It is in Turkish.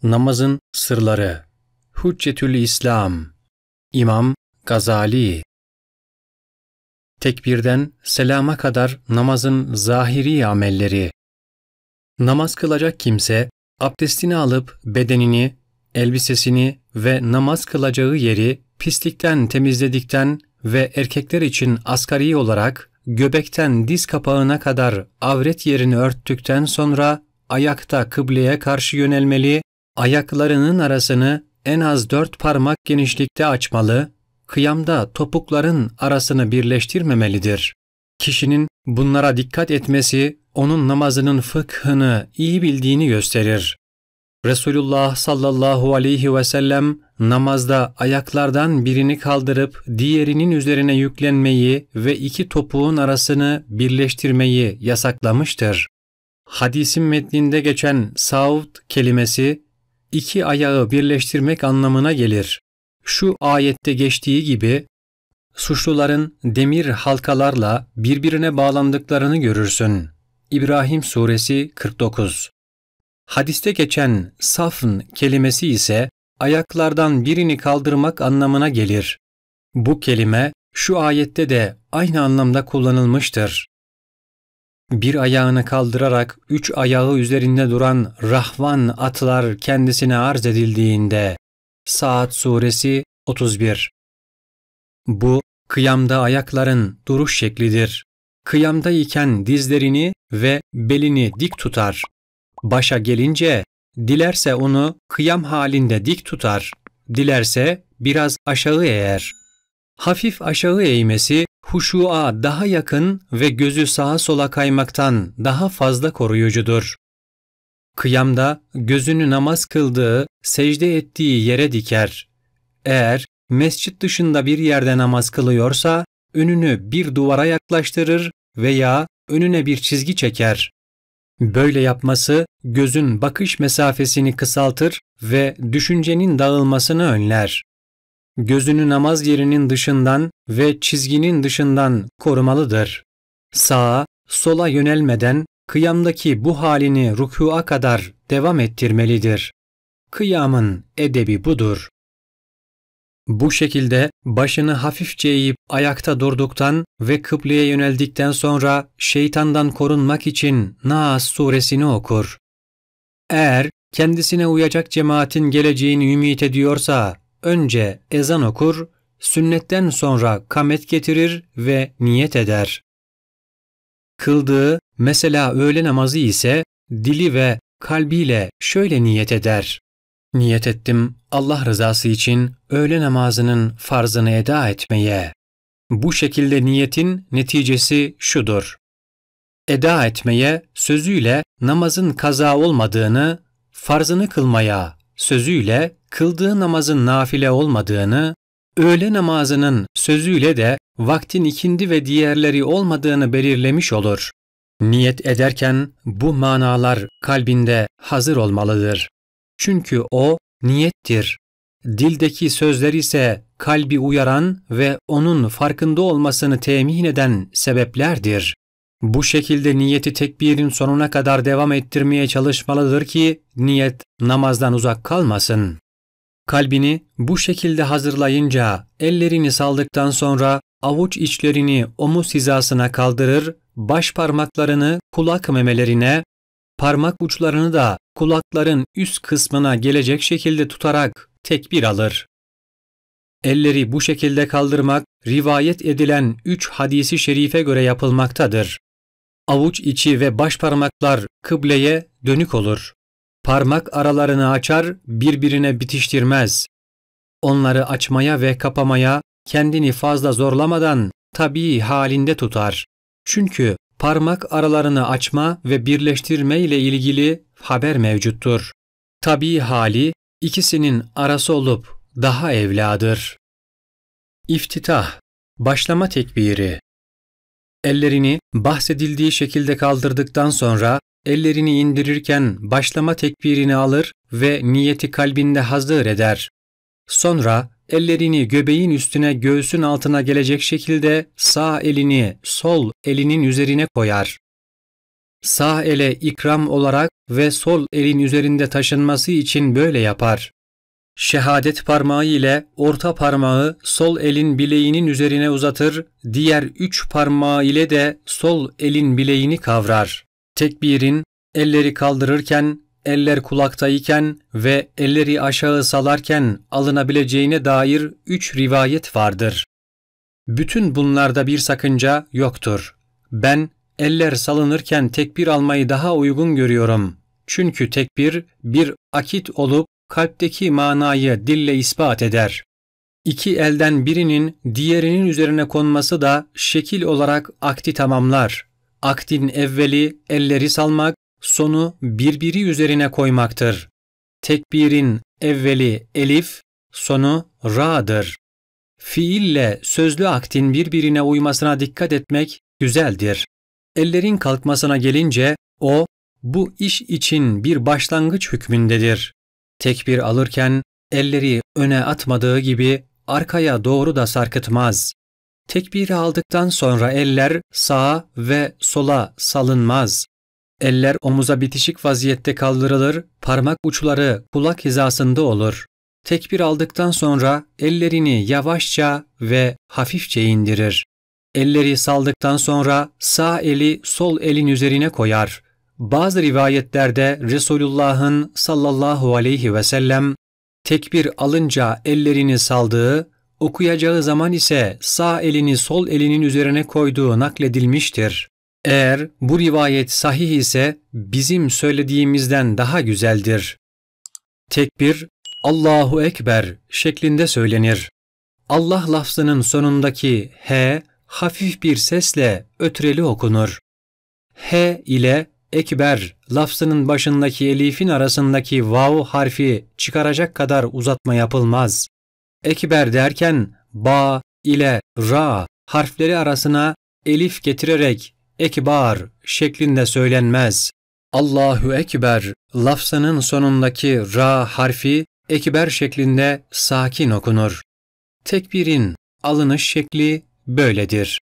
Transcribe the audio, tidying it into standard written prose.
Namazın sırları. Hüccetül İslam. İmam Gazali. Tekbirden selama kadar namazın zahiri amelleri. Namaz kılacak kimse, abdestini alıp bedenini, elbisesini ve namaz kılacağı yeri pislikten temizledikten ve erkekler için asgari olarak göbekten diz kapağına kadar avret yerini örttükten sonra ayakta kıbleye karşı yönelmeli, ayaklarının arasını en az 4 parmak genişlikte açmalı, kıyamda topukların arasını birleştirmemelidir. Kişinin bunlara dikkat etmesi, onun namazının fıkhını iyi bildiğini gösterir. Resulullah sallallahu aleyhi ve sellem namazda ayaklardan birini kaldırıp diğerinin üzerine yüklenmeyi ve 2 topuğun arasını birleştirmeyi yasaklamıştır. Hadisin metninde geçen savd kelimesi 2 ayağı birleştirmek anlamına gelir. Şu ayette geçtiği gibi suçluların demir halkalarla birbirine bağlandıklarını görürsün. İbrahim Suresi 49. Hadiste geçen safn kelimesi ise ayaklardan birini kaldırmak anlamına gelir. Bu kelime şu ayette de aynı anlamda kullanılmıştır. Bir ayağını kaldırarak 3 ayağı üzerinde duran rahvan atlar kendisine arz edildiğinde Saat Suresi 31. Bu, kıyamda ayakların duruş şeklidir. Kıyamda iken dizlerini ve belini dik tutar. Başa gelince, dilerse onu kıyam halinde dik tutar, dilerse biraz aşağı eğer. Hafif aşağı eğmesi, huşuğa daha yakın ve gözü sağa sola kaymaktan daha fazla koruyucudur. Kıyamda gözünü namaz kıldığı, secde ettiği yere diker. Eğer mescit dışında bir yerde namaz kılıyorsa, önünü bir duvara yaklaştırır veya önüne bir çizgi çeker. Böyle yapması, gözün bakış mesafesini kısaltır ve düşüncenin dağılmasını önler. Gözünü namaz yerinin dışından ve çizginin dışından korumalıdır. Sağa, sola yönelmeden kıyamdaki bu halini rükûa kadar devam ettirmelidir. Kıyamın edebi budur. Bu şekilde başını hafifçe eğip ayakta durduktan ve kıbleye yöneldikten sonra şeytandan korunmak için Nas suresini okur. Eğer kendisine uyacak cemaatin geleceğini ümit ediyorsa önce ezan okur, sünnetten sonra kamet getirir ve niyet eder. Kıldığı mesela öğle namazı ise dili ve kalbiyle şöyle niyet eder. Niyet ettim Allah rızası için öğle namazının farzını eda etmeye. Bu şekilde niyetin neticesi şudur. Eda etmeye sözüyle namazın kaza olmadığını, farzını kılmaya sözüyle kıldığı namazın nafile olmadığını, öğle namazının sözüyle de vaktin ikindi ve diğerleri olmadığını belirlemiş olur. Niyet ederken bu manalar kalbinde hazır olmalıdır. Çünkü o niyettir. Dildeki sözler ise kalbi uyaran ve onun farkında olmasını temin eden sebeplerdir. Bu şekilde niyeti tekbirin sonuna kadar devam ettirmeye çalışmalıdır ki niyet namazdan uzak kalmasın. Kalbini bu şekilde hazırlayınca ellerini saldıktan sonra avuç içlerini omuz hizasına kaldırır, baş parmaklarını kulak memelerine, parmak uçlarını da kulakların üst kısmına gelecek şekilde tutarak tekbir alır. Elleri bu şekilde kaldırmak rivayet edilen 3 hadisi şerife göre yapılmaktadır. Avuç içi ve baş parmaklar kıbleye dönük olur. Parmak aralarını açar, birbirine bitiştirmez. Onları açmaya ve kapamaya kendini fazla zorlamadan tabii halinde tutar. Çünkü parmak aralarını açma ve birleştirme ile ilgili haber mevcuttur. Tabii hali ikisinin arası olup daha evladır. İftitah, başlama tekbiri. Ellerini bahsedildiği şekilde kaldırdıktan sonra ellerini indirirken başlama tekbirini alır ve niyeti kalbinde hazır eder. Sonra ellerini göbeğin üstüne göğsün altına gelecek şekilde sağ elini sol elinin üzerine koyar. Sağ ele ikram olarak ve sol elin üzerinde taşınması için böyle yapar. Şehadet parmağı ile orta parmağı sol elin bileğinin üzerine uzatır, diğer 3 parmağı ile de sol elin bileğini kavrar. Tekbirin elleri kaldırırken, eller kulaktayken ve elleri aşağı salarken alınabileceğine dair 3 rivayet vardır. Bütün bunlarda bir sakınca yoktur. Ben eller salınırken tekbir almayı daha uygun görüyorum. Çünkü tekbir bir akit olup kalpteki manayı dille ispat eder. İki elden birinin diğerinin üzerine konması da şekil olarak akdi tamamlar. Akdin evveli elleri salmak, sonu birbiri üzerine koymaktır. Tekbirin evveli elif, sonu ra'dır. Fiille sözlü akdin birbirine uymasına dikkat etmek güzeldir. Ellerin kalkmasına gelince o, bu iş için bir başlangıç hükmündedir. Tekbir alırken elleri öne atmadığı gibi arkaya doğru da sarkıtmaz. Tekbiri aldıktan sonra eller sağa ve sola salınmaz. Eller omuza bitişik vaziyette kaldırılır, parmak uçları kulak hizasında olur. Tekbir aldıktan sonra ellerini yavaşça ve hafifçe indirir. Elleri saldıktan sonra sağ eli sol elin üzerine koyar. Bazı rivayetlerde Resulullah'ın sallallahu aleyhi ve sellem tekbir alınca ellerini saldığı, okuyacağı zaman ise sağ elini sol elinin üzerine koyduğu nakledilmiştir. Eğer bu rivayet sahih ise bizim söylediğimizden daha güzeldir. Tekbir, Allahu Ekber şeklinde söylenir. Allah lafzının sonundaki H hafif bir sesle ötreli okunur. H ile Ekber lafzının başındaki elifin arasındaki vav harfi çıkaracak kadar uzatma yapılmaz. Ekber derken ba ile ra harfleri arasına elif getirerek ekbar şeklinde söylenmez. Allahu Ekber lafzının sonundaki ra harfi ekber şeklinde sakin okunur. Tekbirin alınış şekli böyledir.